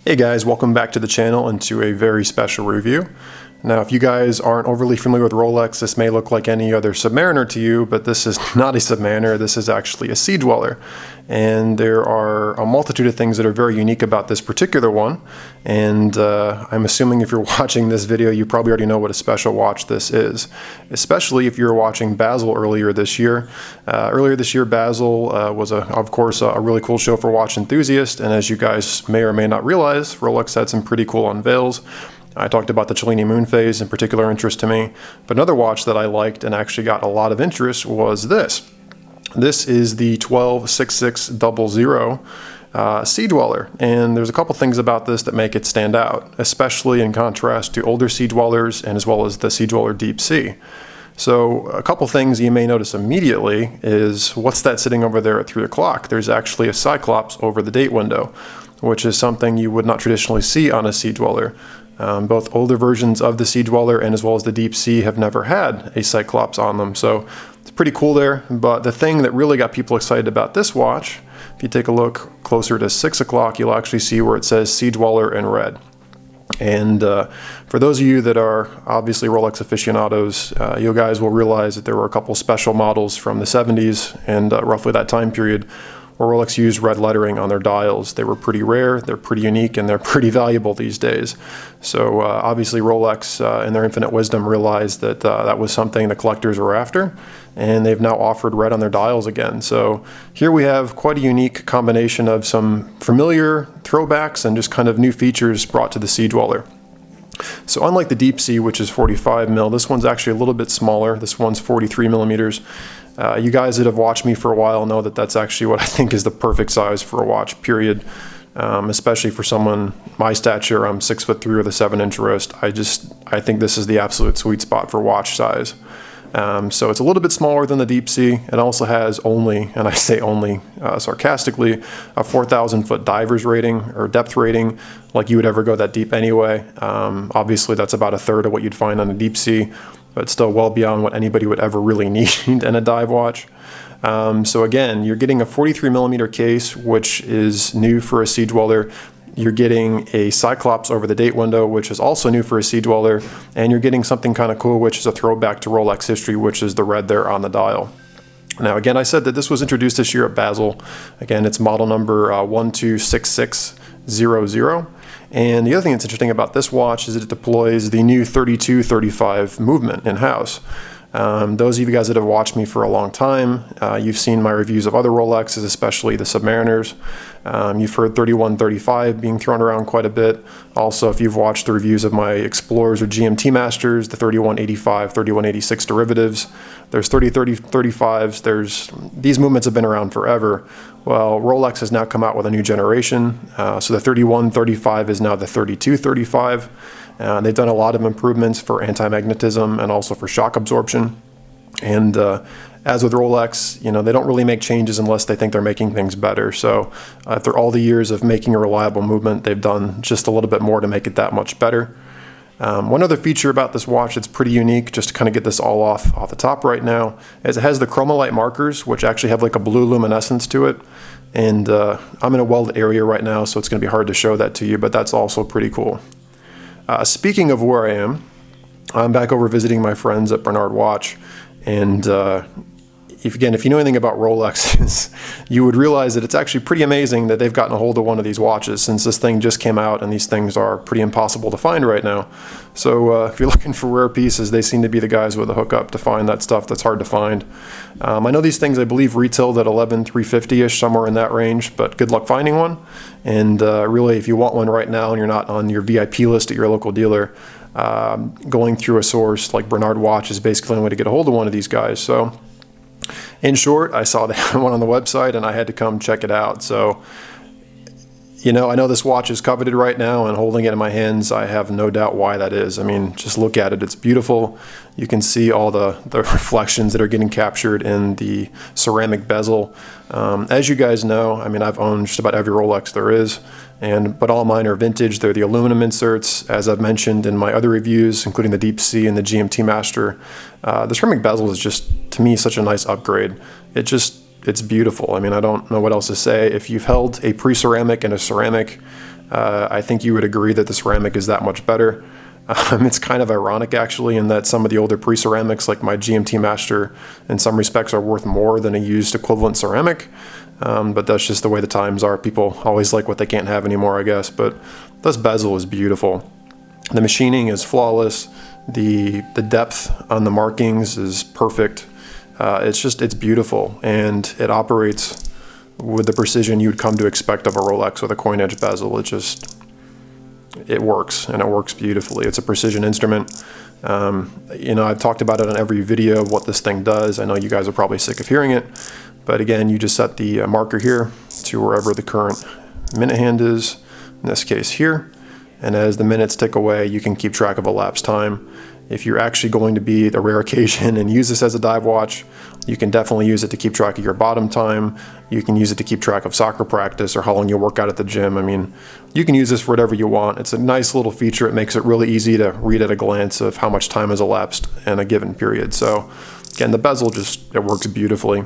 Hey guys, welcome back to the channel and to a very special review. Now, if you guys aren't overly familiar with Rolex, this may look like any other Submariner to you, but this is not a Submariner, this is actually a Sea Dweller. And there are a multitude of things that are very unique about this particular one. And I'm assuming if you're watching this video, you probably already know what a special watch this is. Especially if you're watching Basel earlier this year. Basel was, of course, a really cool show for watch enthusiasts. And as you guys may or may not realize, Rolex had some pretty cool unveils. I talked about the Cellini moon phase in particular interest to me, but another watch that I liked and actually got a lot of interest was this. This is the 126600 Sea Dweller, and there's a couple things about this that make it stand out, especially in contrast to older Sea Dwellers and as well as the Sea Dweller Deep Sea. So a couple things you may notice immediately is what's that sitting over there at 3 o'clock? There's actually a cyclops over the date window, which is something you would not traditionally see on a Sea Dweller. Both older versions of the Sea Dweller and as well as the Deep Sea have never had a cyclops on them, so it's pretty cool there. But the thing that really got people excited about this watch, if you take a look closer to 6 o'clock, you'll actually see where it says Sea Dweller in red. And for those of you that are obviously Rolex aficionados, you guys will realize that there were a couple special models from the 70s and roughly that time period where Rolex used red lettering on their dials. They were pretty rare, they're pretty unique, and they're pretty valuable these days. So obviously Rolex, in their infinite wisdom, realized that that was something the collectors were after, and they've now offered red on their dials again. So here we have quite a unique combination of some familiar throwbacks and just kind of new features brought to the Sea Dweller. So unlike the Deep Sea, which is 45 mil, this one's actually a little bit smaller. This one's 43 millimeters. You guys that have watched me for a while know that that's actually what I think is the perfect size for a watch, period. Especially for someone my stature, I'm 6'3" with a 7-inch wrist. I think this is the absolute sweet spot for watch size. So it's a little bit smaller than the Deep Sea. It also has only, and I say only sarcastically, a 4,000 foot divers rating or depth rating, like you would ever go that deep anyway. Obviously that's about a third of what you'd find on a Deep Sea, but still well beyond what anybody would ever really need in a dive watch. So again, you're getting a 43 millimeter case, which is new for a Sea Dweller. You're getting a cyclops over the date window, which is also new for a Sea Dweller, and you're getting something kind of cool, which is a throwback to Rolex history, which is the red there on the dial. Now again, I said that this was introduced this year at Basel. Again, it's model number 126600. And the other thing that's interesting about this watch is that it deploys the new 32-35 movement in-house. Those of you guys that have watched me for a long time, you've seen my reviews of other Rolexes, especially the Submariners. You've heard 31-35 being thrown around quite a bit. Also, if you've watched the reviews of my Explorers or GMT Masters, the 31-85, 31-86 derivatives, there's 30-35s, these movements have been around forever. Well, Rolex has now come out with a new generation. So the 31-35 is now the 32-35. They've done a lot of improvements for anti-magnetism and also for shock absorption. And as with Rolex, they don't really make changes unless they think they're making things better. So after all the years of making a reliable movement, they've done just a little bit more to make it that much better. One other feature about this watch that's pretty unique, just to kind of get this all off the top right now, is it has the chromolite markers, which actually have like a blue luminescence to it. And I'm in a welded area right now, so it's going to be hard to show that to you, but that's also pretty cool. Speaking of where I am, I'm back over visiting my friends at Bernard Watch, and if you know anything about Rolexes, you would realize that it's actually pretty amazing that they've gotten a hold of one of these watches, since this thing just came out and these things are pretty impossible to find right now. So if you're looking for rare pieces, they seem to be the guys with a hookup to find that stuff that's hard to find. I know these things, I believe, retailed at $11,350-ish, somewhere in that range, but good luck finding one. And really, if you want one right now and you're not on your VIP list at your local dealer, going through a source like Bernard Watch is basically the only way to get a hold of one of these guys. So in short, I saw they had one on the website and I had to come check it out. So, I know this watch is coveted right now, and holding it in my hands, I have no doubt why that is. I mean, just look at it. It's beautiful. You can see all the reflections that are getting captured in the ceramic bezel. As you guys know, I mean, I've owned just about every Rolex there is, but all mine are vintage. They're the aluminum inserts, as I've mentioned in my other reviews, including the Deep Sea and the GMT Master. The ceramic bezel is just, to me, such a nice upgrade. It's beautiful. I mean, I don't know what else to say. If you've held a pre-ceramic and a ceramic, I think you would agree that the ceramic is that much better. It's kind of ironic, actually, in that some of the older pre-ceramics, like my GMT Master, in some respects are worth more than a used equivalent ceramic. But that's just the way the times are. People always like what they can't have anymore, I guess. But this bezel is beautiful. The machining is flawless. The depth on the markings is perfect. It's beautiful, and it operates with the precision you'd come to expect of a Rolex with a coin edge bezel. It works, and it works beautifully. It's a precision instrument. I've talked about it on every video of what this thing does. I know you guys are probably sick of hearing it, but again, you just set the marker here to wherever the current minute hand is, in this case here, and as the minutes tick away, you can keep track of elapsed time. If you're actually going to be a rare occasion and use this as a dive watch, you can definitely use it to keep track of your bottom time. You can use it to keep track of soccer practice or how long you work out at the gym. I mean, you can use this for whatever you want. It's a nice little feature. It makes it really easy to read at a glance of how much time has elapsed in a given period. So again, the bezel it works beautifully.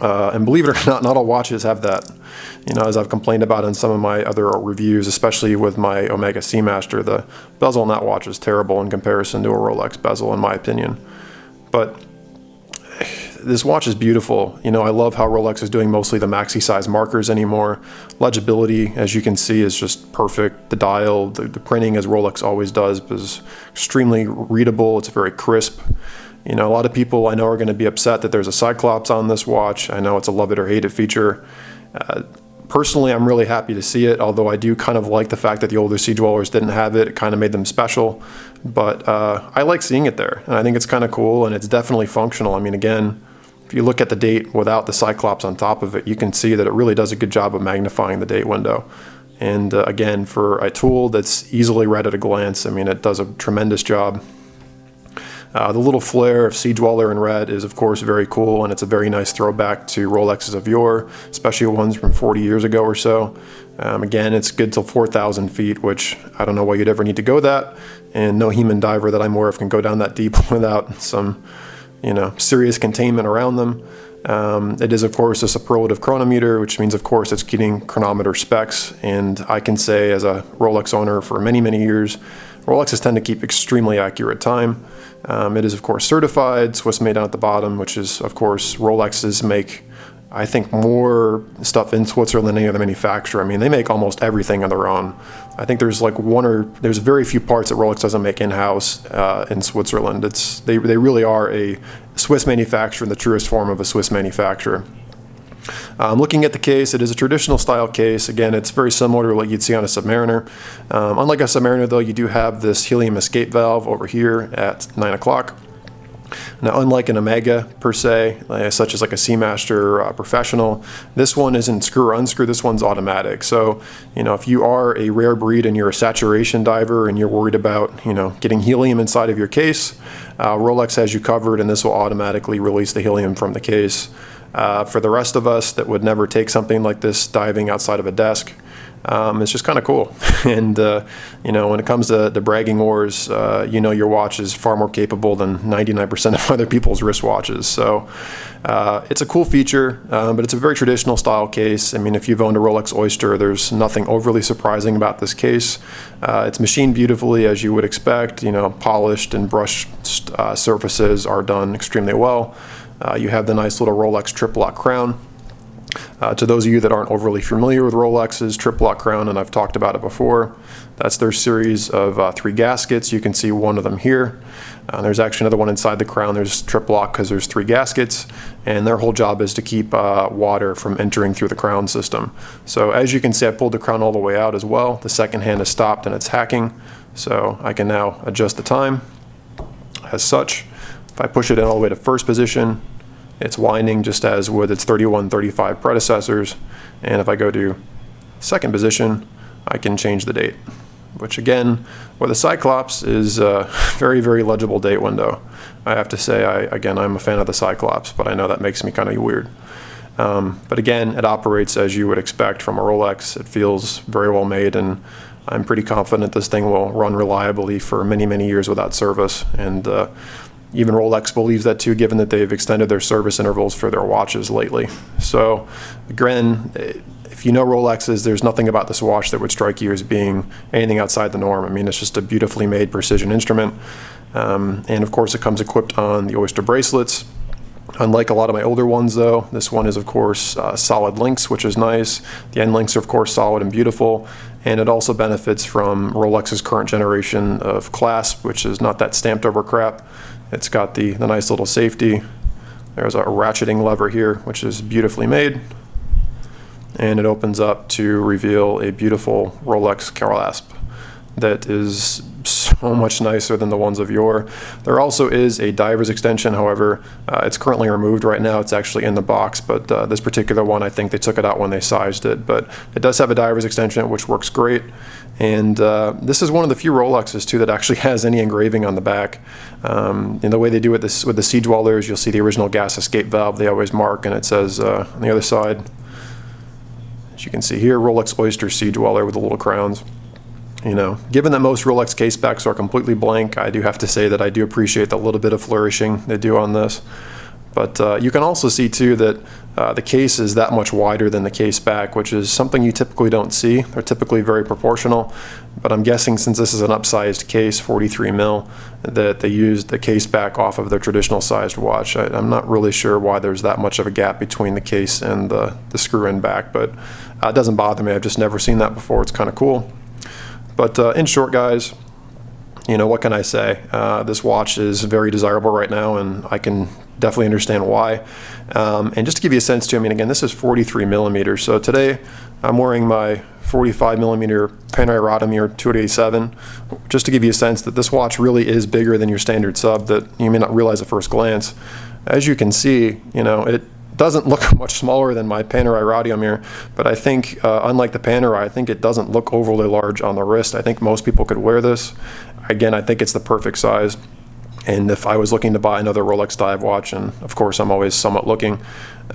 And believe it or not all watches have that. As I've complained about in some of my other reviews, especially with my Omega Seamaster, the bezel on that watch is terrible in comparison to a Rolex bezel, in my opinion. But this watch is beautiful. I love how Rolex is doing mostly the maxi size markers anymore. Legibility, as you can see, is just perfect. The dial, the printing, as Rolex always does, is extremely readable. It's very crisp. A lot of people I know are going to be upset that there's a Cyclops on this watch. I know it's a love it or hate it feature. Personally, I'm really happy to see it, although I do kind of like the fact that the older Sea Dwellers didn't have it. It kind of made them special. But I like seeing it there, and I think it's kind of cool, and it's definitely functional. I mean, again, if you look at the date without the Cyclops on top of it, you can see that it really does a good job of magnifying the date window. And again, for a tool that's easily read at a glance, I mean, it does a tremendous job. The little flare of Sea Dweller in red is, of course, very cool, and it's a very nice throwback to Rolexes of yore, especially ones from 40 years ago or so. Again, it's good till 4,000 feet, which I don't know why you'd ever need to go that, and no human diver that I'm aware of can go down that deep without some, serious containment around them. It is, of course, a superlative chronometer, which means, of course, it's getting chronometer specs, and I can say as a Rolex owner for many, many years, Rolexes tend to keep extremely accurate time. It is, of course, certified, Swiss made down at the bottom, which is, of course, Rolexes make, I think, more stuff in Switzerland than any other manufacturer. I mean, they make almost everything on their own. I think there's there's very few parts that Rolex doesn't make in-house in Switzerland. They really are a Swiss manufacturer in the truest form of a Swiss manufacturer. Looking at the case, it is a traditional style case. Again, it's very similar to what you'd see on a Submariner. Unlike a Submariner, though, you do have this helium escape valve over here at 9 o'clock. Now, unlike an Omega, per se, such as like a Seamaster Professional, this one isn't screw or unscrew, this one's automatic. So, if you are a rare breed and you're a saturation diver and you're worried about, getting helium inside of your case, Rolex has you covered, and this will automatically release the helium from the case. For the rest of us that would never take something like this diving outside of a desk, it's just kind of cool. And, when it comes to the bragging wars, your watch is far more capable than 99% of other people's wristwatches. So it's a cool feature, but it's a very traditional style case. I mean, if you've owned a Rolex Oyster, there's nothing overly surprising about this case. It's machined beautifully, as you would expect. Polished and brushed surfaces are done extremely well. You have the nice little Rolex trip lock crown. To those of you that aren't overly familiar with Rolex's trip lock crown, and I've talked about it before, that's their series of 3 gaskets. You can see one of them here. There's actually another one inside the crown. There's trip lock because there's 3 gaskets, and their whole job is to keep water from entering through the crown system. So as you can see, I pulled the crown all the way out as well. The second hand is stopped and it's hacking, so I can now adjust the time as such. If I push it in all the way to first position, it's winding just as with its 3135 predecessors. And if I go to second position, I can change the date, which again, with a Cyclops is a very, very legible date window. I have to say, I'm a fan of the Cyclops, but I know that makes me kind of weird. But again, it operates as you would expect from a Rolex. It feels very well made, and I'm pretty confident this thing will run reliably for many, many years without service. And Even Rolex believes that too, given that they've extended their service intervals for their watches lately. So again, if you know Rolexes, there's nothing about this watch that would strike you as being anything outside the norm. I mean, it's just a beautifully made precision instrument. And of course, it comes equipped on the Oyster bracelets. Unlike a lot of my older ones though, this one is of course solid links, which is nice. The end links are of course solid and beautiful, and it also benefits from Rolex's current generation of clasp, which is not that stamped over crap. It's got the nice little safety. There's a ratcheting lever here, which is beautifully made, and it opens up to reveal a beautiful Rolex clasp that is so much nicer than the ones of yore. There also is a diver's extension, however, it's currently removed right now. It's actually in the box, but this particular one, I think they took it out when they sized it, but it does have a diver's extension, which works great. And this is one of the few Rolexes too that actually has any engraving on the back. And the way they do it with the Sea Dwellers, you'll see the original gas escape valve they always mark, and it says on the other side, as you can see here, Rolex Oyster Sea Dweller with the little crowns. You know, given that most Rolex case backs are completely blank, I do have to say that I do appreciate the little bit of flourishing they do on this. But you can also see too that the case is that much wider than the case back, which is something you typically don't see. They're typically very proportional, but I'm guessing since this is an upsized case, 43 mil, that they used the case back off of their traditional sized watch. I'm not really sure why there's that much of a gap between the case and the screw-in back, but it doesn't bother me. I've just never seen that before. It's kind of cool. But in short, guys, you know, what can I say? This watch is very desirable right now, and I can definitely understand why. And just to give you a sense too, I mean, again, this is 43 millimeters. So today I'm wearing my 45 millimeter Panerai Radomir 287, just to give you a sense that this watch really is bigger than your standard sub that you may not realize at first glance. As you can see, you know, it doesn't look much smaller than my Panerai Radomir, but I think unlike the Panerai, I think it doesn't look overly large on the wrist. I think most people could wear this. Again, I think it's the perfect size. And if I was looking to buy another Rolex dive watch, and of course I'm always somewhat looking,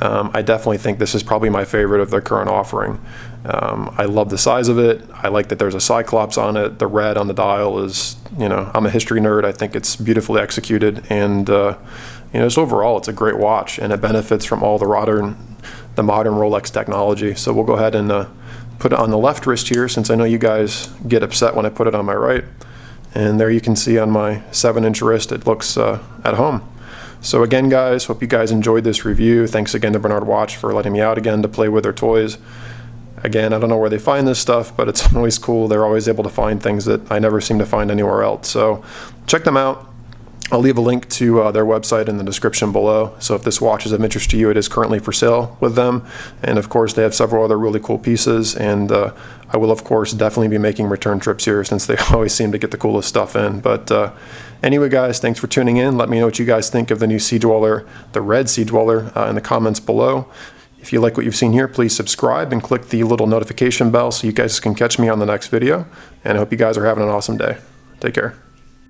I definitely think this is probably my favorite of their current offering. I love the size of it. I like that there's a Cyclops on it. The red on the dial is, you know, I'm a history nerd. I think it's beautifully executed, and you know, just overall, it's a great watch, and it benefits from all the modern Rolex technology. So we'll go ahead and put it on the left wrist here, since I know you guys get upset when I put it on my right. And there you can see on my 7-inch wrist, it looks at home. So again, guys, hope you guys enjoyed this review. Thanks again to Bernard Watch for letting me out again to play with their toys. Again, I don't know where they find this stuff, but it's always cool. They're always able to find things that I never seem to find anywhere else. So check them out. I'll leave a link to their website in the description below. So if this watch is of interest to you, it is currently for sale with them. And of course, they have several other really cool pieces. And I will, of course, definitely be making return trips here, since they always seem to get the coolest stuff in. But anyway, guys, thanks for tuning in. Let me know what you guys think of the new Sea Dweller, the red Sea Dweller, in the comments below. If you like what you've seen here, please subscribe and click the little notification bell so you guys can catch me on the next video. And I hope you guys are having an awesome day. Take care.